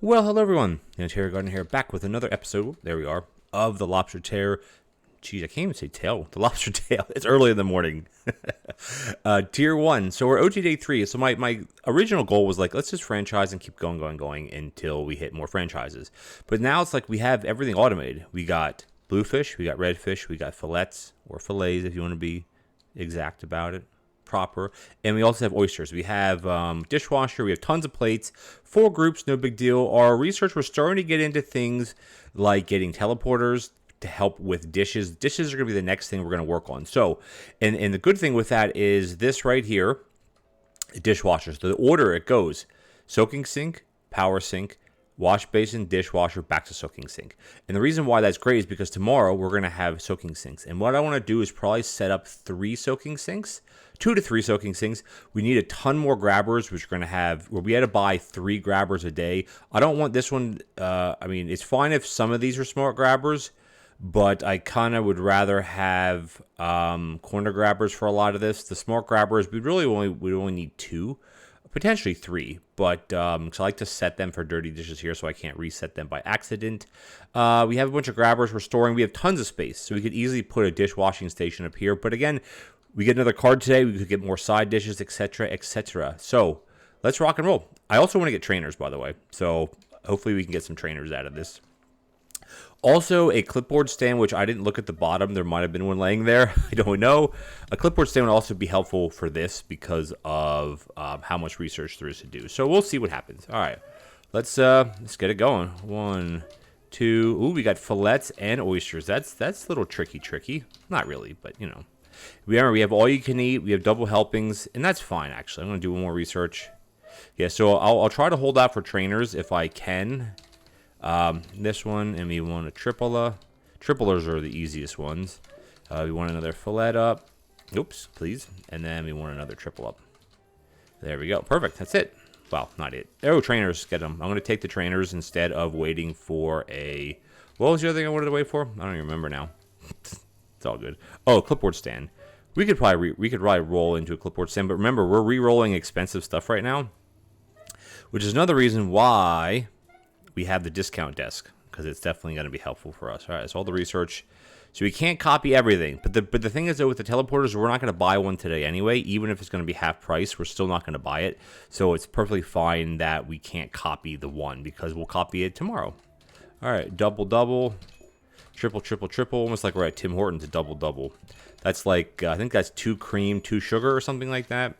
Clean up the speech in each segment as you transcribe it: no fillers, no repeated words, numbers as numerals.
Well, hello everyone. The TheOntarioGardener here, back with another episode. There we are, of the lobster tail. Geez, I can't even say tail. The lobster tail. It's early in the morning. Tier 1. So we're OG day 3. So my original goal was like, let's just franchise and keep going until we hit more franchises. But now it's like we have everything automated. We got bluefish, we got redfish, we got fillets, or fillets if you want to be exact about it. Proper, and we also have oysters. We have dishwasher. We have tons of plates, 4 groups, no big deal. Our research, we're starting to get into things like getting teleporters to help with dishes. Dishes are going to be the next thing we're going to work on. So, and the good thing with that is this right here, dishwashers. The order it goes: soaking sink, power sink, wash basin, dishwasher, back to soaking sink. And the reason why that's great is because tomorrow we're going to have soaking sinks. And what I want to do is probably set up 3 soaking sinks, 2 to 3 soaking sinks. We need a ton more grabbers, which we're going to have, where we had to buy 3 grabbers a day. I don't want this one, I mean, it's fine if some of these are smart grabbers, but I kind of would rather have corner grabbers for a lot of this. The smart grabbers, we only need 2. Potentially 3, but so I like to set them for dirty dishes here so I can't reset them by accident. We have a bunch of grabbers we're storing. We have tons of space, so we could easily put a dishwashing station up here. But again, we get another card today. We could get more side dishes, etc., etc. So let's rock and roll. I also want to get trainers, by the way, so hopefully we can get some trainers out of this. Also, a clipboard stand, which I didn't look at the bottom. There might have been one laying there. I don't know. A clipboard stand would also be helpful for this because of how much research there is to do. So we'll see what happens. All right, let's get it going. 1, 2. Ooh, we got fillets and oysters. That's a little tricky. Not really, but you know. Remember, we have all you can eat. We have double helpings, and that's fine. Actually, I'm gonna do one more research. Yeah, so I'll try to hold out for trainers if I can. This one, and we want a tripler. Triplers are the easiest ones. We want another fillet up. Oops, please. And then we want another triple up. There we go. Perfect. That's it. Well, not it. Oh, trainers. Get them. I'm going to take the trainers instead of waiting for a... What was the other thing I wanted to wait for? I don't even remember now. It's all good. Oh, clipboard stand. We could probably roll into a clipboard stand, but remember, we're re-rolling expensive stuff right now, which is another reason why we have the discount desk, because it's definitely going to be helpful for us. All right, it's all the research. So we can't copy everything. But the thing is, though, with the teleporters, we're not going to buy one today anyway. Even if it's going to be half price, we're still not going to buy it. So it's perfectly fine that we can't copy the one, because we'll copy it tomorrow. All right, double, triple, almost like we're at Tim Hortons, a double. That's like, I think that's 2 cream, 2 sugar or something like that.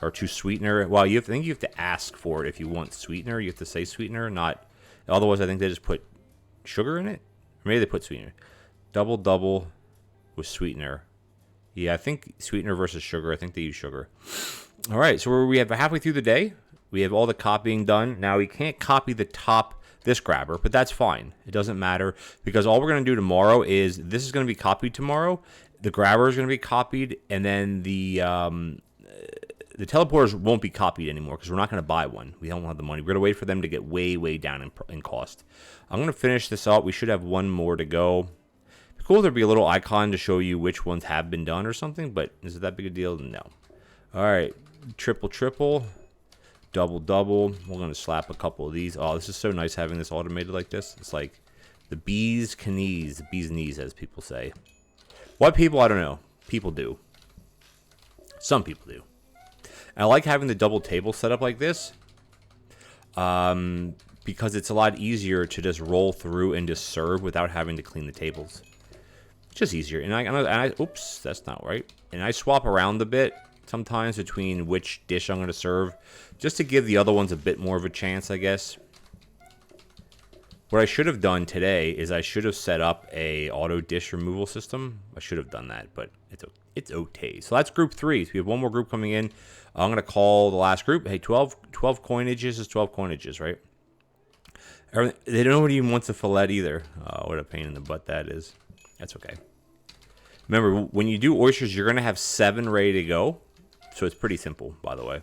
Or 2 sweetener. Well, I think you have to ask for it if you want sweetener. You have to say sweetener, not... Otherwise, I think they just put sugar in it. Or maybe they put sweetener. Double with sweetener. Yeah, I think sweetener versus sugar. I think they use sugar. All right, so we have halfway through the day. We have all the copying done. Now, we can't copy the top, this grabber, but that's fine. It doesn't matter, because all we're going to do tomorrow is, this is going to be copied tomorrow. The grabber is going to be copied, and then the teleporters won't be copied anymore because we're not going to buy one. We don't have the money. We're going to wait for them to get way down in cost. I'm going to finish this up. We should have one more to go. It'd be cool if there'd be a little icon to show you which ones have been done or something, but is it that big a deal? No. All right. Triple. Double. We're going to slap a couple of these. Oh, this is so nice having this automated like this. It's like the bee's knees, as people say. What people? I don't know. People do. Some people do. I like having the double table set up like this because it's a lot easier to just roll through and just serve without having to clean the tables. It's just easier. And I oops, that's not right. And I swap around a bit sometimes between which dish I'm going to serve just to give the other ones a bit more of a chance, I guess. What I should have done today is I should have set up a auto dish removal system. I should have done that, but it's okay. So that's group 3. So we have one more group coming in. I'm going to call the last group. Hey, 12 coinages is 12 coinages, right? They don't know what even wants a fillet either. Oh, what a pain in the butt that is. That's okay. Remember, when you do oysters, you're going to have 7 ready to go. So it's pretty simple, by the way.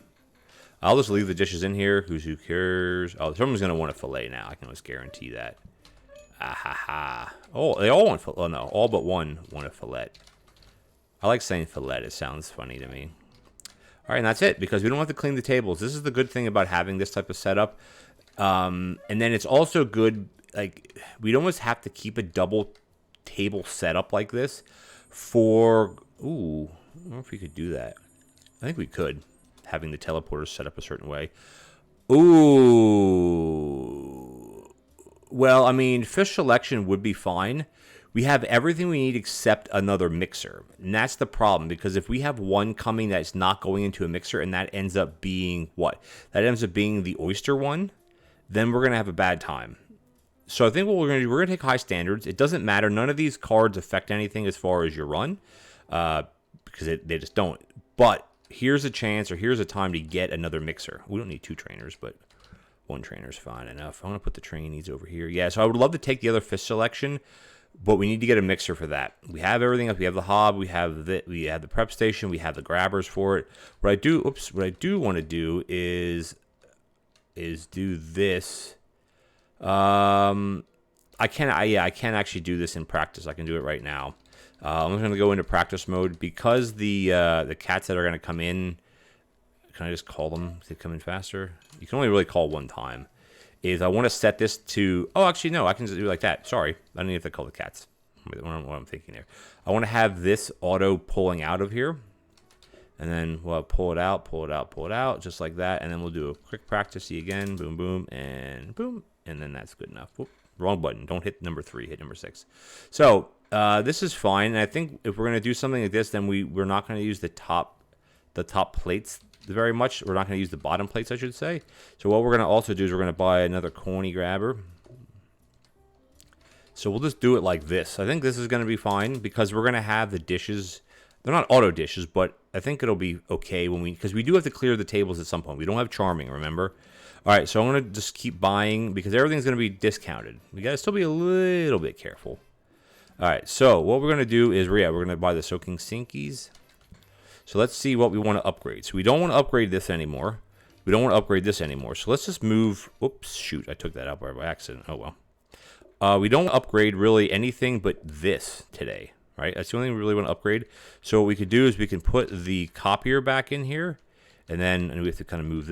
I'll just leave the dishes in here. Who cares? Oh, someone's going to want a fillet now. I can almost guarantee that. Ah. Oh, they all want fillet. Oh, no. All but one want a fillet. I like saying fillet. It sounds funny to me. All right, and that's it, because we don't have to clean the tables. This is the good thing about having this type of setup. And then it's also good, like, we'd almost have to keep a double table set up like this for, ooh, I don't know if we could do that. I think we could, having the teleporters set up a certain way. Ooh. Well, I mean, fish selection would be fine. We have everything we need except another mixer. And that's the problem, because if we have one coming that's not going into a mixer and that ends up being what? That ends up being the oyster one, then we're going to have a bad time. So I think what we're going to do, we're going to take high standards. It doesn't matter. None of these cards affect anything as far as your run, because they just don't. But here's a chance, or here's a time to get another mixer. We don't need 2 trainers, but 1 trainer is fine enough. I want to put the trainees over here. Yeah, so I would love to take the other fish selection, but we need to get a mixer for that. We have everything else. We have the hob. We have the prep station. We have the grabbers for it. What I do want to do is do this. I can't actually do this in practice. I can do it right now. I'm just going to go into practice mode because the cats that are going to come in, can I just call them to come in faster? You can only really call one time. Is I want to set this to, oh, actually, no, I can just do it like that. Sorry, I don't even have to call the cats. What I'm thinking there. I want to have this auto pulling out of here. And then we'll pull it out, just like that. And then we'll do a quick practice-y again. Boom, boom, and boom. And then that's good enough. Whoop, wrong button. Don't hit number 3. Hit number 6. So this is fine. And I think if we're going to do something like this, then we're not going to use the top plates very much. We're not going to use the bottom plates, I should say. So what we're going to also do is we're going to buy another corny grabber. So we'll just do it like this. I think this is going to be fine because we're going to have the dishes. They're not auto dishes, but I think it'll be okay because we do have to clear the tables at some point. We don't have charming, remember? All right, so I'm going to just keep buying because everything's going to be discounted. We got to still be a little bit careful. All right, so what we're going to do is we're going to buy the soaking sinkies. So let's see what we want to upgrade. So we don't want to upgrade this anymore. We don't want to upgrade this anymore. So let's just move. Oops, shoot, I took that out by accident. Oh, well. We don't upgrade really anything but this today, right? That's the only thing we really want to upgrade. So what we could do is we can put the copier back in here, and we have to kind of move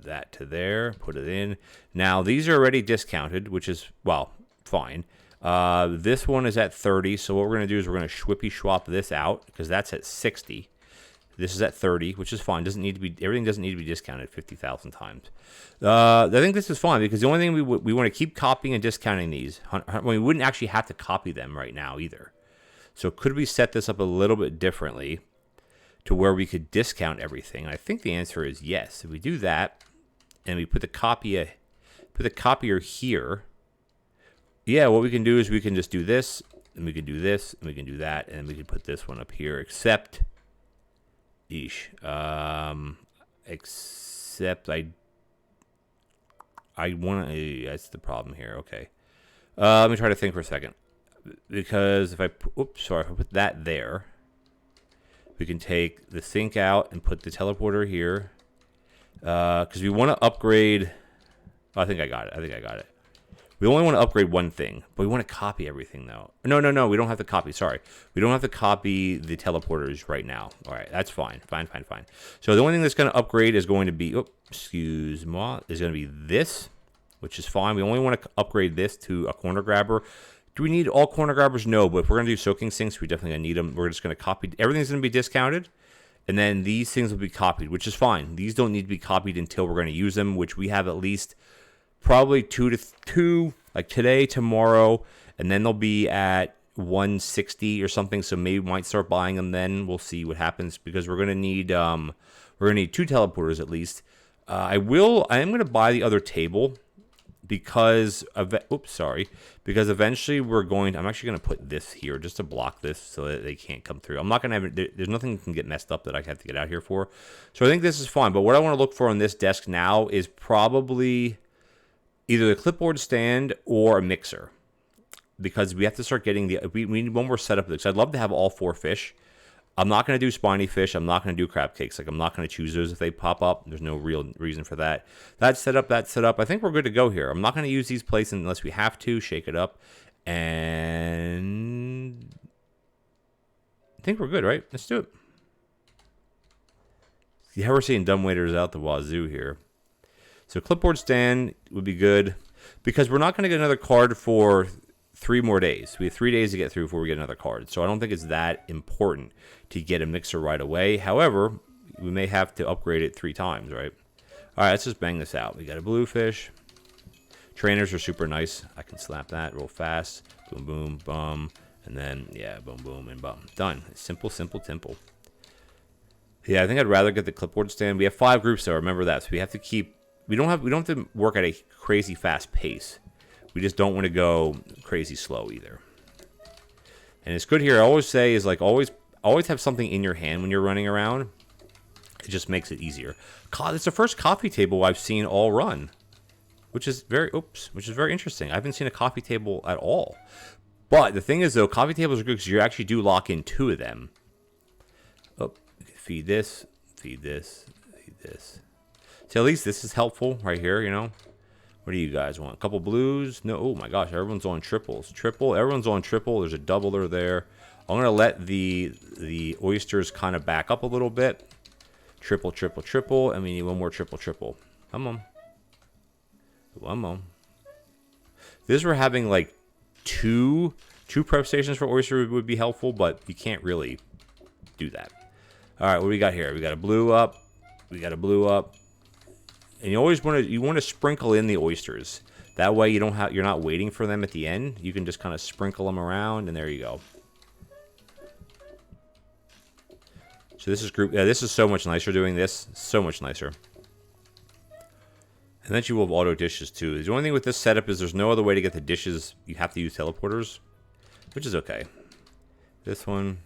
that to there, put it in. Now, these are already discounted, which is, well, fine. This one is at 30, so what we're going to do is we're going to schwippy-schwap this out, because that's at 60. This is at 30, which is fine. Everything doesn't need to be discounted 50,000 times. I think this is fine because the only thing we want to keep copying and discounting these. We wouldn't actually have to copy them right now either. So could we set this up a little bit differently to where we could discount everything? I think the answer is yes. If we do that and we put the copier here, yeah, what we can do is we can just do this, and we can do this, and we can do that, and we can put this one up here, except I want to, that's the problem here. Okay. Let me try to think for a second. Because if I put that there, we can take the sink out and put the teleporter here. Because we want to upgrade, I think I got it. We only want to upgrade one thing, but we want to copy everything, though. No, we don't have to copy. Sorry. We don't have to copy the teleporters right now. All right, that's fine. Fine. So the only thing that's going to upgrade is going to be, is going to be this, which is fine. We only want to upgrade this to a corner grabber. Do we need all corner grabbers? No, but if we're going to do soaking sinks, we definitely going to need them. We're just going to copy. Everything's going to be discounted, and then these things will be copied, which is fine. These don't need to be copied until we're going to use them, which we have at least probably two, like today, tomorrow, and then they'll be at 160 or something. So maybe we might start buying them then. We'll see what happens because we're gonna need 2 teleporters at least. I am gonna buy the other table because eventually I'm actually gonna put this here just to block this so that they can't come through. I'm not gonna have there's nothing that can get messed up that I have to get out here for. So I think this is fine. But what I want to look for on this desk now is probably either a clipboard stand or a mixer, because we have to start getting we need one more setup. Because I'd love to have all 4 fish. I'm not going to do spiny fish. I'm not going to do crab cakes. Like, I'm not going to choose those if they pop up. There's no real reason for that. That's set up. I think we're good to go here. I'm not going to use these plates unless we have to. Shake it up. And I think we're good, right? Let's do it. Yeah, we're seeing dumbwaiters out the wazoo here. So clipboard stand would be good because we're not going to get another card for 3 more days. We have 3 days to get through before we get another card. So I don't think it's that important to get a mixer right away. However, we may have to upgrade it 3 times, right? All right, let's just bang this out. We got a bluefish. Trainers are super nice. I can slap that real fast. Boom, boom, bum. And then, yeah, boom, boom, and bum. Done. Simple, simple, simple. Yeah, I think I'd rather get the clipboard stand. We have 5 groups, though. Remember that. So we have to keep... We don't have to work at a crazy fast pace. We just don't want to go crazy slow either. And it's good here. I always say is like always have something in your hand when you're running around. It just makes it easier. It's the first coffee table I've seen all run, which is very interesting. I haven't seen a coffee table at all. But the thing is, though, coffee tables are good because you actually do lock in 2 of them. Oh, feed this, feed this, feed this. So at least this is helpful right here, you know. What do you guys want? A couple blues? No, oh my gosh, everyone's on triples. Everyone's on triple. There's a doubler there. I'm gonna let the oysters kind of back up a little bit. Triple, triple, triple, and we need one more triple, triple. Come on. One more. This we're having like two prep stations for oyster would be helpful, but you can't really do that. All right, what do we got here? We got a blue up. We got a blue up. And you always want to sprinkle in the oysters. That way you're not waiting for them at the end. You can just kind of sprinkle them around, and there you go. So this is group. Yeah, this is so much nicer doing this. So much nicer. And then you will have auto dishes too. The only thing with this setup is there's no other way to get the dishes. You have to use teleporters, which is okay. This one.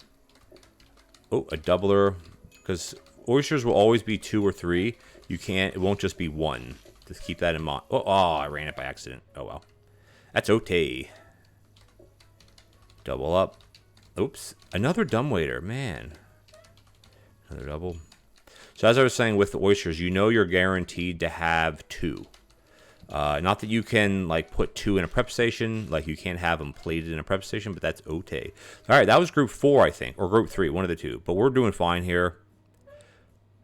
Oh, a doubler, because oysters will always be 2 or 3. You can't. It won't just be 1. Just keep that in mind. Oh, I ran it by accident. Oh well. That's okay. Double up. Oops. Another dumbwaiter. Man. Another double. So as I was saying with the oysters, you know you're guaranteed to have 2. Not that you can like put 2 in a prep station, like you can't have them plated in a prep station, but that's okay. All right, that was group 4, I think, or group 3, one of the 2. But we're doing fine here.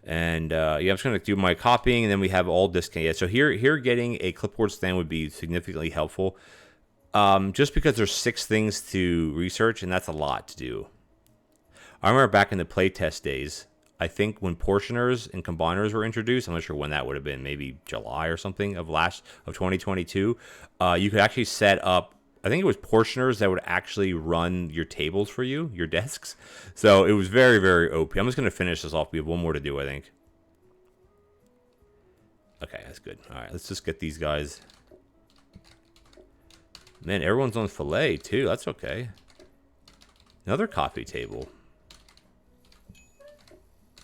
And yeah, I'm just going to do my copying, and then we have all discount. Yeah, so here getting a clipboard stand would be significantly helpful. Just because there's 6 things to research, and that's a lot to do. I remember back in the playtest days, I think when portioners and combiners were introduced, I'm not sure when that would have been, maybe July or something of 2022, you could actually set up, I think it was portioners that would actually run your tables for you, your desks. So it was very, very OP. I'm just going to finish this off. We have one more to do, I think. Okay, that's good. All right, let's just get these guys. Man, everyone's on fillet too. That's okay. Another coffee table.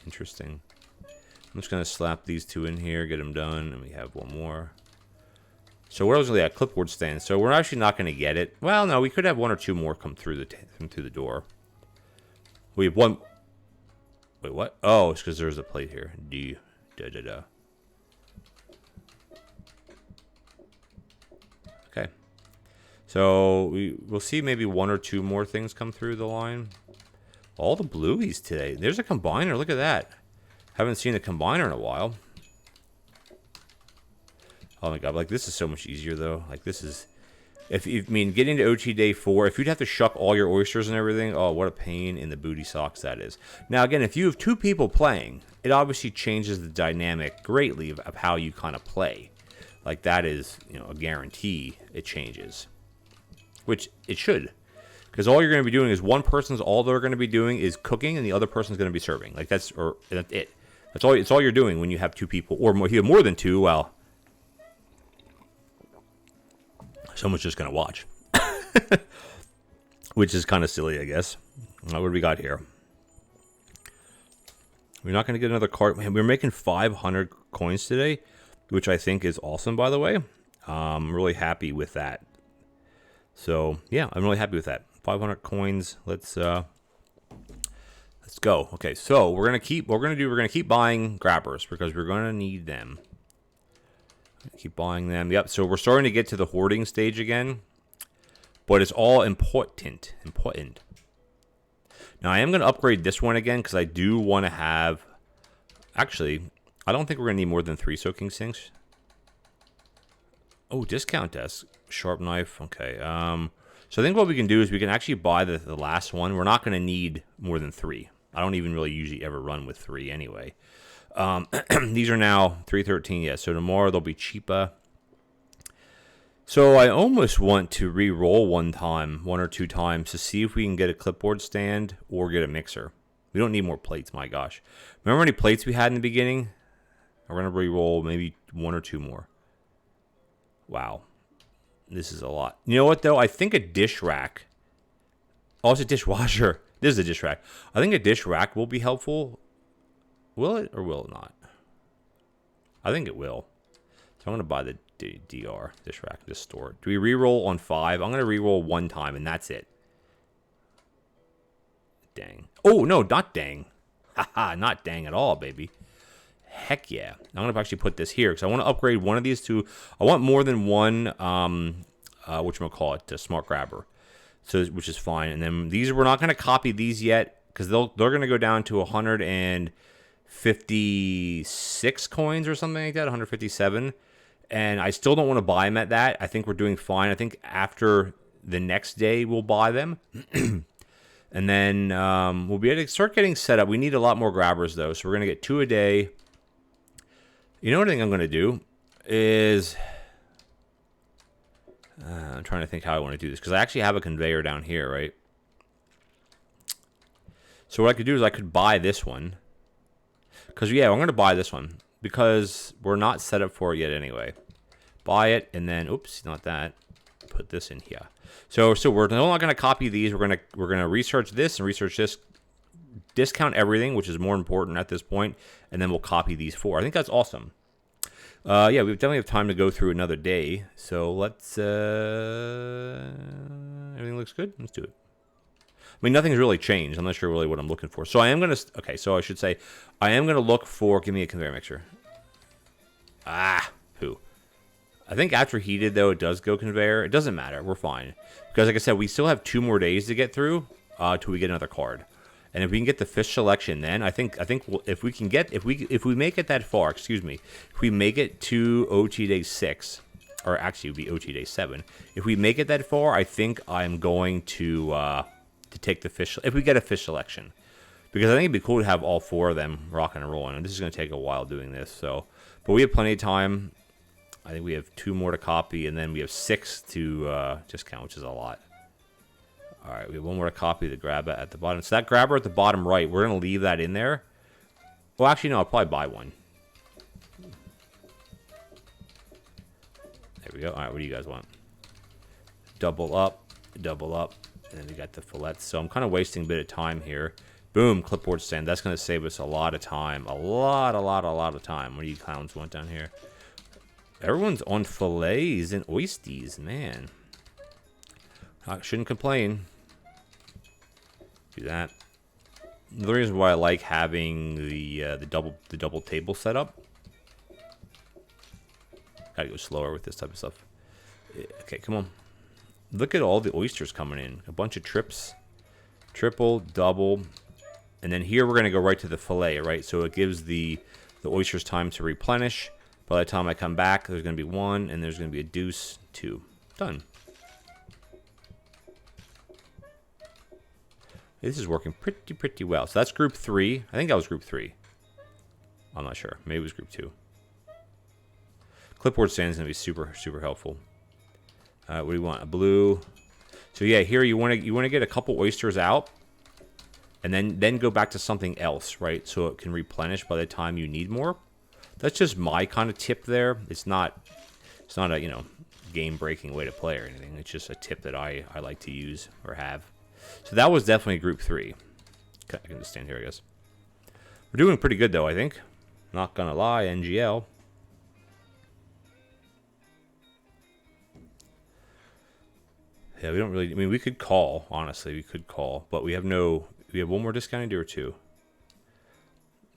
Interesting. I'm just going to slap these 2 in here, get them done, and we have one more. So where else is that clipboard stand? So we're actually not going to get it. Well, no, we could have 1 or 2 more come through the door. We have 1. Wait, what? Oh, it's because there's a plate here. Okay. So we'll see maybe 1 or 2 more things come through the line. All the blueies today. There's a combiner. Look at that. Haven't seen a combiner in a while. Oh my god, like this is so much easier though. Like this is, I mean, getting to OT day 4, if you'd have to shuck all your oysters and everything, oh, what a pain in the booty socks that is. Now again, if you have 2 people playing, it obviously changes the dynamic greatly of how you kind of play. Like that is, you know, a guarantee it changes, which it should, because all you're going to be doing is one person's all they're going to be doing is cooking, and the other person's going to be serving. Like that's it. That's all. It's all you're doing when you have 2 people, or more. You have more than 2. Well. Someone's just going to watch. Which is kind of silly, I guess. What do we got here? We're not going to get another card. Man, we're making 500 coins today, which I think is awesome, by the way. I'm really happy with that. So, yeah, I'm really happy with that. 500 coins. Let's go. Okay, so we're going to keep buying grabbers because we're going to need them. Keep buying them. Yep, so we're starting to get to the hoarding stage again. But it's all important. Now, I am going to upgrade this one again because I do want to have... Actually, I don't think we're going to need more than 3 soaking sinks. Oh, discount desk. Sharp knife. Okay. So I think what we can do is we can actually buy the last one. We're not going to need more than 3. I don't even really usually ever run with 3 anyway. These are now 313. Yeah, so tomorrow they'll be cheaper. So I almost want to re-roll one or two times to see if we can get a clipboard stand or get a mixer. We don't need more plates, my gosh. Remember how many plates we had in the beginning? We're going to re-roll maybe 1 or 2 more. Wow. This is a lot. You know what, though? I think a dish rack. Oh, it's a dishwasher. This is a dish rack. I think a dish rack will be helpful. Will it or will it not? I think it will. So I'm going to buy the DR dish rack and just store it. Do we re-roll on 5? I'm going to re-roll 1 time, and that's it. Dang. Oh, no, not dang. Haha, not dang at all, baby. Heck yeah. I'm going to actually put this here because I want to upgrade one of these to... I want more than one, whatchamacallit, smart grabber. So, which is fine. And then these, we're not going to copy these yet because they're going to go down to 156 coins or something like that, 157. And I still don't want to buy them at that. I think we're doing fine. I think after the next day we'll buy them. And then we'll be able to start getting set up. We need a lot more grabbers, though. So we're going to get 2 a day. You know what I think I'm going to do is... I'm trying to think how I want to do this. Because I actually have a conveyor down here, right? So what I could do is I could buy this one. Because, yeah, I'm going to buy this one. Because we're not set up for it yet anyway. Buy it, and then... Oops, not that. Put this in here. So we're not going to copy these. We're gonna research this and research this, discount everything, which is more important at this point, and then we'll copy these 4. I think that's awesome. Yeah, we definitely have time to go through another day. So let's. Everything looks good. Let's do it. I mean, nothing's really changed. I'm not sure really what I'm looking for. So I am gonna. Okay, so I should say, I am gonna look for. Give me a conveyor mixer. Poo. I think after heated, though, it does go conveyor. It doesn't matter. We're fine. Because, like I said, we still have 2 more days to get through till we get another card. And if we can get the fish selection then, I think if we make it that far, if we make it to OT day 6, or actually it would be OT day 7. If we make it that far, I think I'm going to take the fish, if we get a fish selection. Because I think it'd be cool to have all 4 of them rocking and rolling. And this is going to take a while doing this. So, but we have plenty of time. I think we have 2 more to copy, and then we have 6 to discount, which is a lot. All right, we have 1 more to copy the grabber at the bottom. So that grabber at the bottom right, we're going to leave that in there. Well, actually, no, I'll probably buy one. There we go. All right, what do you guys want? Double up, and then we got the fillets. So I'm kind of wasting a bit of time here. Boom, clipboard stand. That's going to save us a lot of time. A lot of time. What do you clowns want down here? Everyone's on fillets and oysters, man. I shouldn't complain. Do that. The reason why I like having the double table set up. Gotta go slower with this type of stuff. Okay, come on. Look at all the oysters coming in. A bunch of trips, triple, double, and then here we're gonna go right to the fillet, right? So it gives the oysters time to replenish. By the time I come back, there's going to be 1, and there's going to be a deuce, 2. Done. This is working pretty well. So that's group 3. I think that was group 3. I'm not sure. Maybe it was group 2. Clipboard stand is going to be super helpful. What do you want? A blue. So yeah, here you want to get a couple oysters out, and then go back to something else, right? So it can replenish by the time you need more. That's just my kind of tip there. It's not a, game-breaking way to play or anything. It's just a tip that I like to use or have. So that was definitely group 3. Okay, I can just stand here, I guess. We're doing pretty good, though, I think. Not gonna lie, NGL. Yeah, we don't really... I mean, we could call, honestly. We could call. But we have no... We have 1 more discounted day or 2?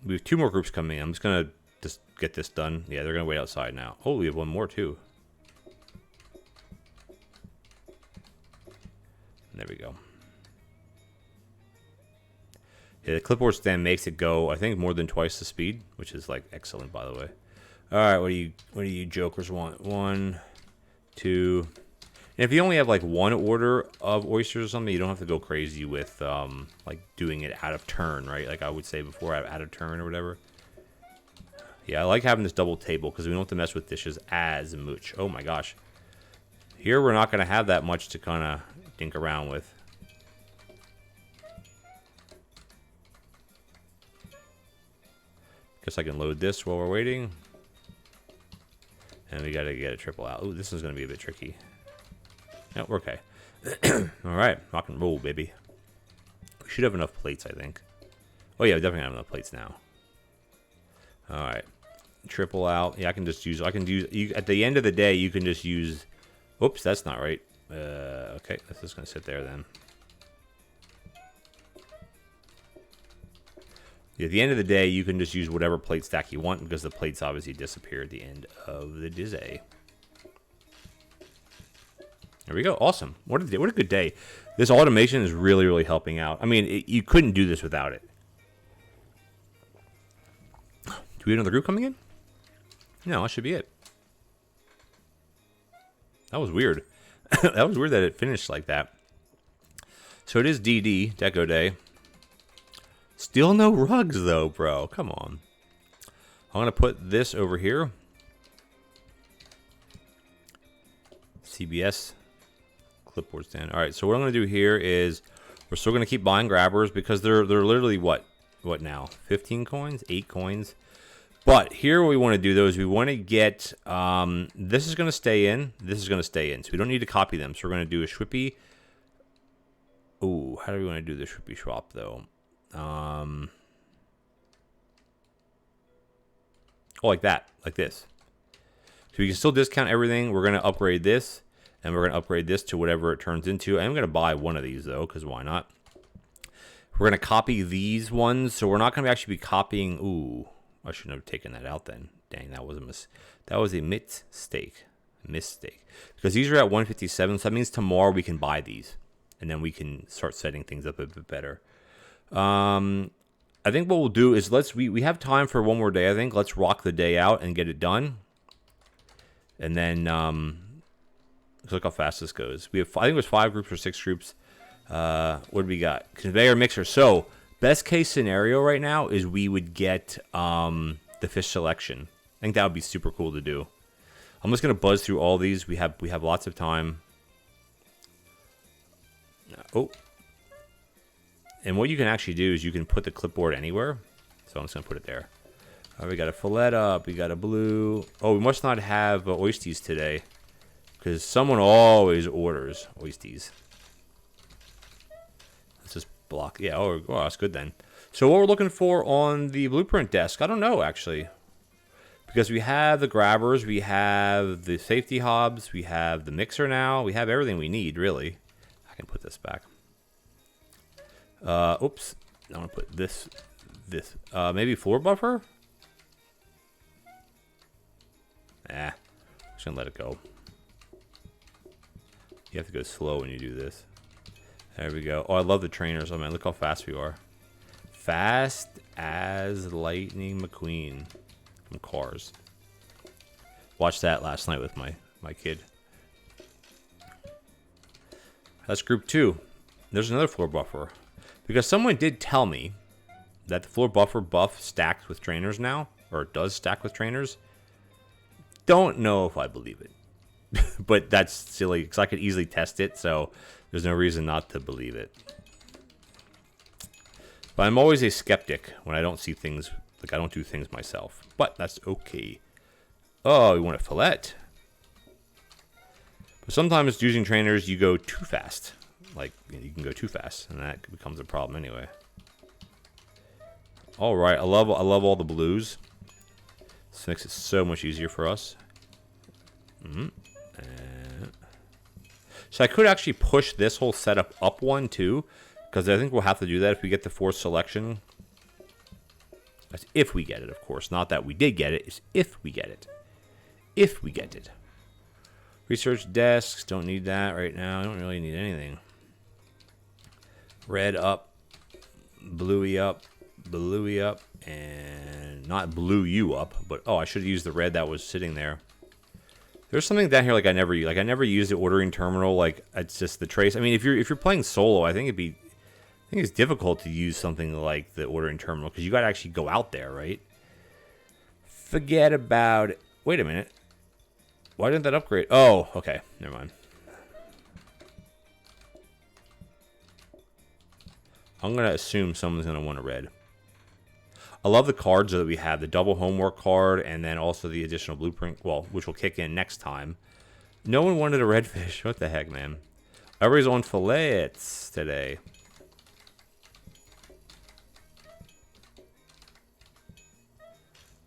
We have 2 more groups coming in. I'm just gonna... just get this done. Yeah, they're gonna wait outside now. Oh, we have 1 more too. There we go. Yeah, the clipboard stand makes it go, I think, more than twice the speed, which is like excellent, by the way. All right, what do you jokers want? 1, 2. And if you only have like one order of oysters or something, you don't have to go crazy with like doing it out of turn, right? Like I would say before, out of turn or whatever. Yeah, I like having this double table because we don't have to mess with dishes as much. Oh my gosh. Here we're not going to have that much to kind of dink around with. Guess I can load this while we're waiting. And we got to get a triple out. Ooh, this is going to be a bit tricky. No, we're okay. All right, rock and roll, baby. We should have enough plates, I think. Oh yeah, we definitely have enough plates now. All right, triple out. Yeah, I can just use. At the end of the day, you can just use. Oops, that's not right. Okay, that's just gonna sit there then. Yeah, at the end of the day, you can just use whatever plate stack you want because the plates obviously disappear at the end of the dizzy. There we go. Awesome. What a good day. This automation is really, really helping out. I mean, you couldn't do this without it. Do we have another group coming in? No, that should be it. That was weird. That was weird that it finished like that. So it is DD, Deco Day. Still no rugs, though, bro. Come on. I'm going to put this over here. CBS. Clipboard stand. All right, so what I'm going to do here is we're still going to keep buying grabbers because they're literally what now? 15 coins, 8 coins. But here what we want to do though is we want to get this is going to stay in, this is going to stay in. So we don't need to copy them. So we're going to do a Schwippy. Ooh, how do we want to do the Schwippy swap though? Oh, like that, like this. So we can still discount everything. We're going to upgrade this. And we're going to upgrade this to whatever it turns into. I'm going to buy one of these, though, because why not? We're going to copy these ones. So we're not going to actually be copying. Ooh, I shouldn't have taken that out then. Dang, that was a mistake. Because these are at 157, so that means tomorrow we can buy these. And then we can start setting things up a bit better. I think what we'll do is we have time for one more day, I think. Let's rock the day out and get it done. And then... Let's look how fast this goes. We have, I think it was 5 groups or 6 groups. What do we got? Conveyor mixer. So, best case scenario right now is we would get the fish selection. I think that would be super cool to do. I'm just gonna buzz through all these. We have lots of time. Oh, and what you can actually do is you can put the clipboard anywhere. So I'm just gonna put it there. All right, we got a PlateUp. We got a blue. Oh, we must not have oysters today. Because someone always orders oysters. Let's just block. Yeah, oh, that's good then. So what we're looking for on the blueprint desk, I don't know, actually. Because we have the grabbers, we have the safety hobs, we have the mixer now. We have everything we need, really. I can put this back. Oops. I want to put this. Maybe floor buffer? Nah. Just going to let it go. You have to go slow when you do this. There we go. Oh, I love the trainers. Oh, man, look how fast we are. Fast as Lightning McQueen from Cars. Watched that last night with my kid. That's group 2. There's another floor buffer. Because someone did tell me that the floor buffer buff stacks with trainers now. Or does stack with trainers. Don't know if I believe it. But that's silly because I could easily test it, so there's no reason not to believe it. But I'm always a skeptic when I don't see things, like I don't do things myself. But that's okay. Oh, we want a fillet. But sometimes using trainers, you go too fast. Like, you can go too fast, and that becomes a problem anyway. All right, I love all the blues. This makes it so much easier for us. So I could actually push this whole setup up one too, because I think we'll have to do that if we get the 4th selection. That's if we get it, of course. Not that we did get it. It's if we get it. If we get it. Research desks. Don't need that right now. I don't really need anything. Red up. Bluey up. Bluey up. And not blue you up. But, oh, I should have used the red that was sitting there. There's something down here like I never use. Like I never use the ordering terminal. Like it's just the trace. I mean, if you're playing solo, I think it's difficult to use something like the ordering terminal because you got to actually go out there, right? Forget about it. Wait a minute. Why didn't that upgrade? Oh, okay. Never mind. I'm going to assume someone's going to want a red. I love the cards that we have. The double homework card and then also the additional blueprint, well, which will kick in next time. No one wanted a redfish. What the heck, man? Everybody's on fillets today.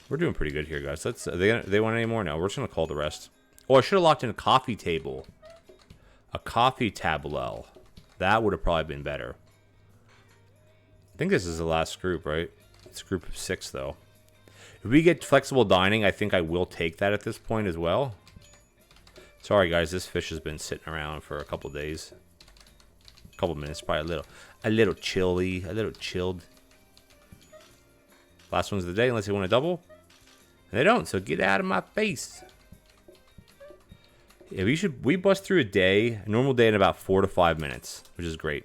We're doing pretty good here, guys. They want any more? No, we're just going to call the rest. Oh, I should have locked in a coffee table. A coffee tableau. That would have probably been better. I think this is the last group, right? It's a group of 6, though. If we get flexible dining, I think I will take that at this point as well. Sorry, guys. This fish has been sitting around for a couple days. A couple minutes, probably a little chilly, a little chilled. Last one's of the day, unless they want to double. And they don't, so get out of my face. Yeah, we bust through a normal day in about 4 to 5 minutes, which is great.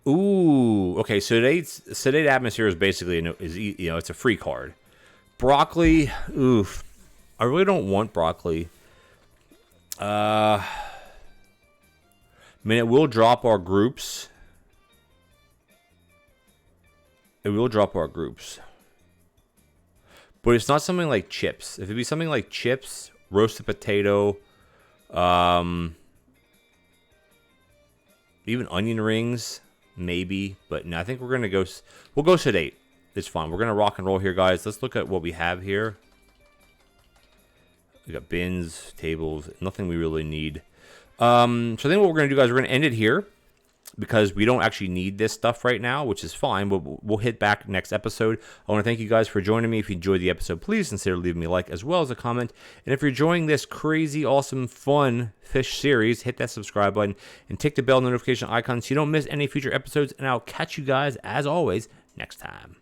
Ooh, okay. So today's atmosphere is basically it's a free card. Broccoli, oof. I really don't want broccoli. I mean, it will drop our groups. It will drop our groups. But it's not something like chips. If it'd be something like chips, roasted potato, even onion rings, maybe. But no, I think we're going to go... We'll go sedate. It's fine. We're going to rock and roll here, guys. Let's look at what we have here. We got bins, tables, nothing we really need. So I think what we're going to do, guys, we're going to end it here. Because we don't actually need this stuff right now, which is fine. We'll hit back next episode. I want to thank you guys for joining me. If you enjoyed the episode, please consider leaving me a like as well as a comment. And if you're enjoying this crazy, awesome, fun fish series, hit that subscribe button and tick the bell notification icon so you don't miss any future episodes. And I'll catch you guys, as always, next time.